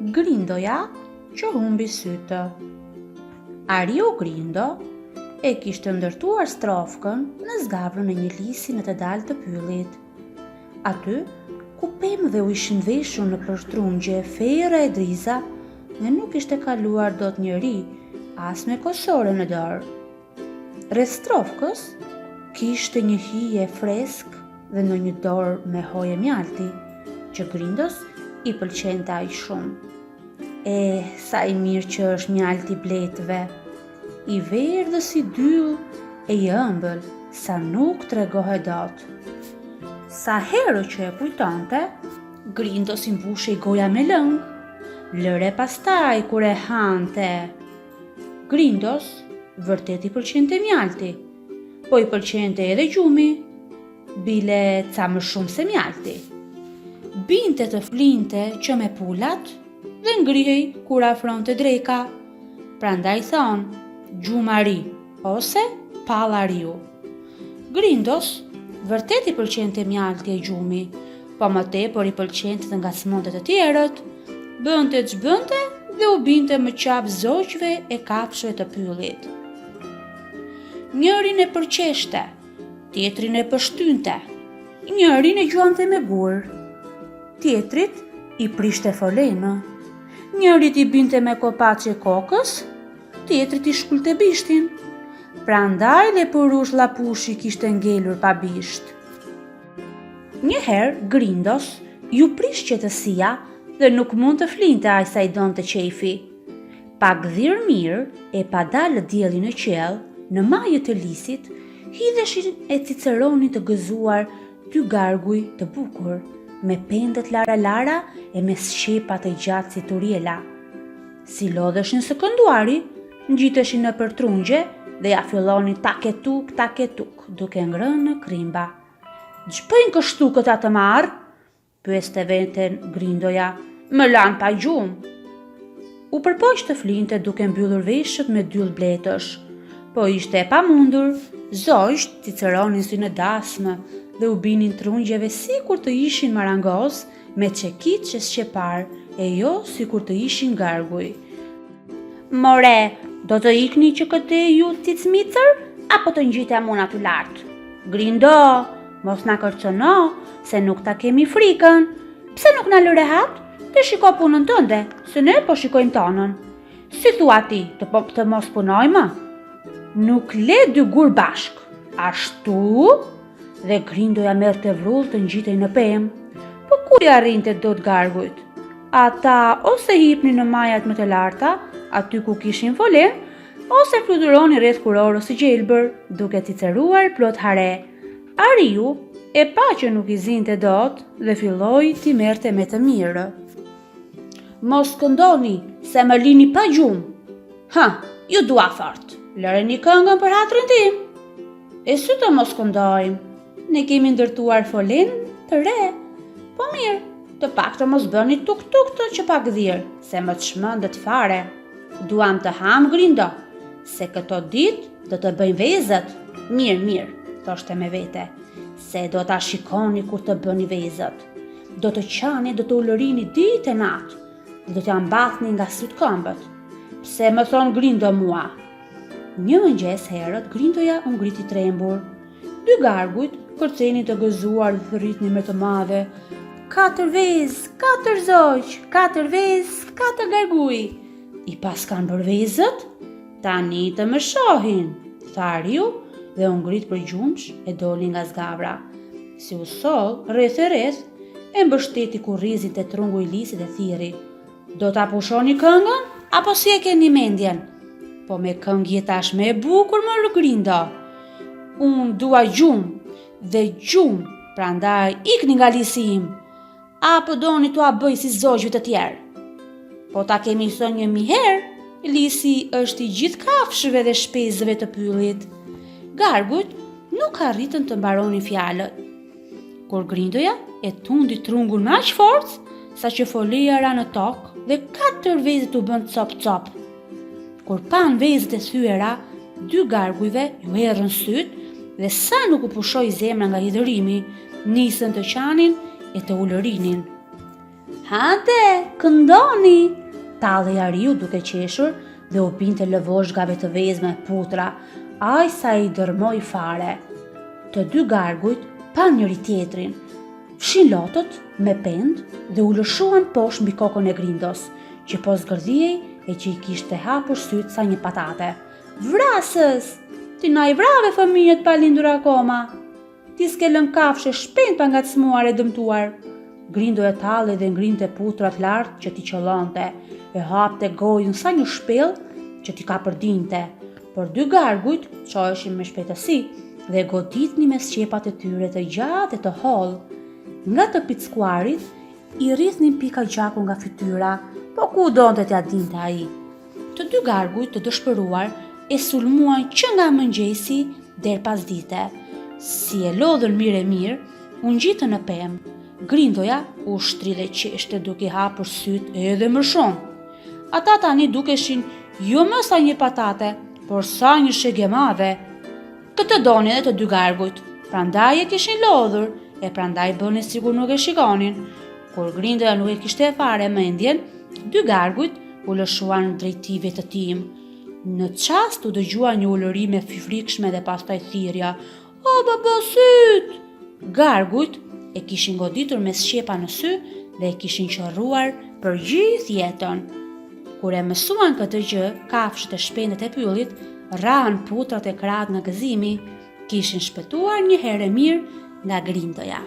Grindoja që humbi sytë. Ariu Grindo e kishte ndërtuar strofkën në zgavrën e një lisi në të dalë të pyllit. Aty, ku pemë dhe u ishin veshur në përtrungje Fera e Driza, dhe nuk ishte kaluar dot njeri as me kosore në dorë. Rreth strofkës kishte një hije fresk dhe në një dorë me hoje mjalti, që Grindos i pëlqente aq shumë. Sa i mirë që është mjalti bletëve, i verdhë si dyll e i ëmbël, sa nuk tregohet dot. Sa herë që e kujtonte, Grindos i mbushej goja me lëng, lëre pastaj kur e hante. Grindos vërtet i pëlqente mjalti, po i pëlqente edhe gjumi, bile ca më shumë se mjalti. Binte të flinte që me pulat dhe ngrihej kur afronte dreka. Prandaj thonë gjumari ose pallariu. Grindos vërtet i pëlqente mjalti e gjumi, po më tepër i pëlqente të ngacmonte të tjerët, bënte ç'bënte dhe u binte më qap zogjve e kafshëve të pyllit. Njërin e përqeshte, tjetrin e pështynte, njërin e gjuante me gur, tjetrit i prishte folenë, njërit i binte me kopaqe kokës, tjetrit i shkulte bishtin, prandaj lepurush Llapushi kishte ngelur pa bisht. Njëherë Grindos ju prish qetësia dhe nuk mund të flinte aq sa i donte qefi. Pak dhirë mirë e pa dalë dielli në qiell, në majët e lisit, hidheshin e ciceronin të gëzuar dy garguj të bukur, me pendet lara e me shqepat e gjatë si turiela. Si lodheshin së kënduari, ngjiteshin në përtrungje dhe ja fillonin taketuk, duke ngrënë në krimba. "Ç'bëjnë kështu këta të marr?" pyeste veten Grindoja. "Më lan pa gjumë." U përpoq të flinte duke mbyllur veshët me dyll bletësh, po ishte e pamundur. Zogjt ciceronin si në dasmë dhe u binin trungjeve sikur të ishin marangoz me çekit që shqepar e jo sikur të ishin garguj. "More, do të ikni që këte ju cicmicër, apo të ngjitem unë aty lart? Grindo, mos na kërcëno, se nuk ta kemi frikën. Pse nuk na lë rehat? Të shiko punën tënde, se ne po shikojmë tonën. Si thua ti, të mos punojmë? Nuk le dy gur bashk. Ashtu?" Dhe Grindoja merrte vrull të ngjitej në pemë. Po ku i arrinte dot gargujt? Ata ose hipnin në majat më të larta, aty ku kishin folen, ose fluturonin rreth kurorës së gjelbër, duke ciceruar plot hare. Ariu e pa që nuk i zinte dot dhe filloi t'i merrte me të mirë. "Mos këndoni, se më lini pa gjumë." Ju dua fort. Lëreni këngën për hatrin tim." "E si të mos këndojmë? Ne kemi ndërtuar folen të re." "Po mirë, të pak të mos bëni tuk-tuk të që pak dhirë, se më të shmëndet fare. Duam të ham Grindo, se këto ditë do të bëjmë vezët." Mirë, thoshte me vete, "se do ta shikoni kur të bëni vezët. Do të qani, do të ulërini ditë e natë, dhe do t'ja mbathni nga syt këmbët. Pse më thon Grindo mua?" Një mëngjes herët, Grindoja u ngriti trembur. Dy gargujt kërcenin të gëzuar dhe thërritnin me të madhe. "Katër vezë, 4 zogj, 4 vezë, 4 garguj. I pas kanë bërë vezët? Tani të më shohin," tha Ariu dhe u ngrit për gjumsh e doli nga zgavra. Si u soll rreth e mbështeti kurrizin te trungu i lisit dhe thirri. "Do ta pushoni këngën apo si e keni mendjen?" "Po me këngë tash më e bukur më Grindo. Unë dua gjumë dhe gjumë, prandaj ikni nga lisi im. Apo doni t'ua bëj si zogjve të tjerë? Po ta kemi thënë 1000 herë, lisi është i gjithë kafshëve dhe shpezëve të pyllit." Gargujt nuk arritën të mbaronin fjalët. Kur Grindoja e tundi trungun me aq forcë, sa që foleja ra në tokë dhe 4 vezët u bën cop. Kur pan vezët e thyera, 2 gargujve ju errën syt dhe sa nuk u pushoi zemra nga hidhërimi, nisën të qanin e të ulërinin. Hande, këndoni, tallej Ariu duke qeshur dhe u binte lëvoshgave të vezme putra, aq sa i dërmoi fare. Të dy gargujt pa njëri tjetrin, fshin lotët me pend dhe u lëshuan poshtë mbi kokën e Grindos, që po zgërdhiej e që i kishte hapur syt sa një patate. Vrasës! Ti na i vrave fëmijët pa lindur akoma. Ti s'ke lën kafshë shpejt pa ngacmuar e dëmtuar. Grindo e tallej dhe ngrinte putrat lart që t'i qollonte, e hapte gojën sa një shpellë që t'i kapërdinte. Por dy gargujt çoheshin me shpejtësi dhe goditni me sqepat e tyre të gjatë e të hollë. Nga të pickuarit i rrithnin pika gjaku nga fytyra, po ku donte t'ia dinte ai. Të dy gargujt të dëshpëruar e sulmuan që nga mëngjesi der pas dite. Si e lodhën mirë, u ngjitën në pemë. Grindoja u shtri dhe qeshte duke hapur syt edhe më shumë. Ata tani dukeshin jo më sa një patate, por sa një shegë e madhe. Këtë donin edhe të dy gargujt, prandaj e kishin lodhur, e prandaj bënin sikur nuk e shikonin. Kur Grindoja nuk e kishte fare mendjen, dy gargujt u lëshuan drejtive të tim. Në çast u dëgjua një ulëri me frikshme dhe pastaj thirrja: "O baba syt!" Gargujt e kishin goditur me sqepa në sy dhe e kishin qorruar për gjithë jetën. Kur e mësuan këtë gjë, kafshët e shpendet e pyllit ranë putrat e krahët nga gëzimi, kishin shpëtuar një herë mirë nga Grindoja.